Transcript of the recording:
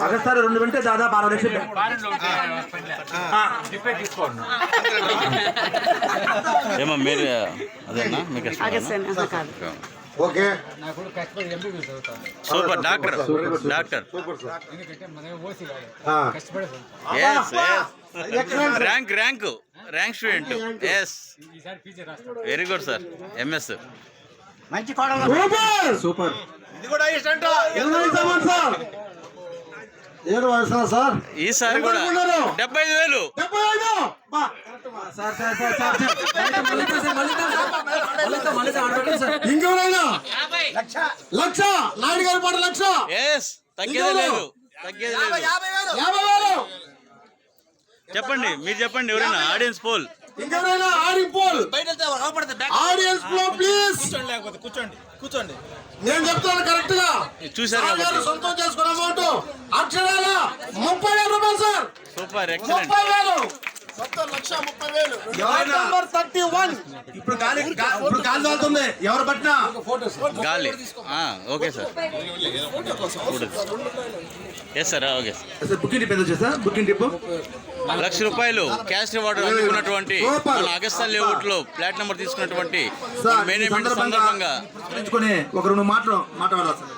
అగస్తారు 2 వింటే దాదాపు 60 లక్షలు. ఏమో మీరు అదేనా మీకు okay super doctor doctor rank student yes very good sir MS మంచి సూపర్. ఇది కూడా సార్ ఈసారి కూడా 75,000. ఇంకెవరైనా లక్ష నాయుడు గారి పాట లక్ష. ఎస్ తగ్గేది లేదు. చెప్పండి మీరు చెప్పండి ఎవరైనా ఆడియన్స్ పోల్. ఇంకెవరైనా ఆడియన్స్ పోల్ ప్లీజ్. కూర్చోండి నేను చెప్తాను కరెక్ట్ గా. చూసారు సొంతం చేసుకున్న అమౌంట్ అక్షరాల 30,000 రూపాయలు సార్. Super excellent. 30,000 నంబర్ 31. ఇప్పుడు గాలి వెళ్తుంది ఎవరు పట్టినా గాలి. Okay sir yes sir okay sir. Booking dip ఎంత వచ్చేసా? బుకింగ్ డిప్ ₹1,00,000 క్యాష్ రివార్డ్ అందుకున్నటువంటి మన అగస్తా లేఅవుట్ లో ఫ్లాట్ నెంబర్ తీసుకున్నటువంటి మేనేజ్మెంట్ సందర్భంగా ఒక 2 మాటలు మాట్లాడాలి సార్.